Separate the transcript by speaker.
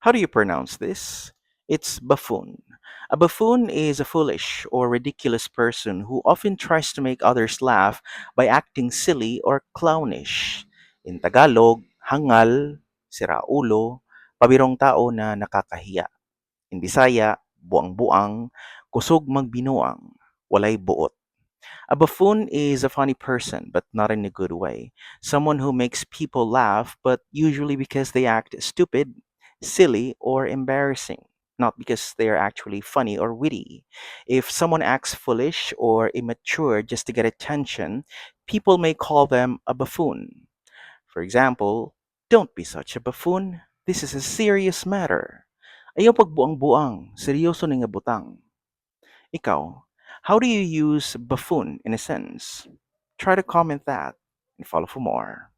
Speaker 1: How do you pronounce this? It's buffoon. A buffoon is a foolish or ridiculous person who often tries to make others laugh by acting silly or clownish. In Tagalog, hangal, siraulo, pabirong tao na nakakahiya. In Bisaya, buang-buang, kusog magbinuang, walay buot. A buffoon is a funny person, but not in a good way. Someone who makes people laugh, but usually because they act stupid, silly, or embarrassing, not because they are actually funny or witty. If someone acts foolish or immature just to get attention, people may call them a buffoon. For example, don't be such a buffoon. This is a serious matter. Ayaw pagbuang-buang, seryoso ning nga butang. Ikaw, how do you use buffoon in a sense? Try to comment that and follow for more.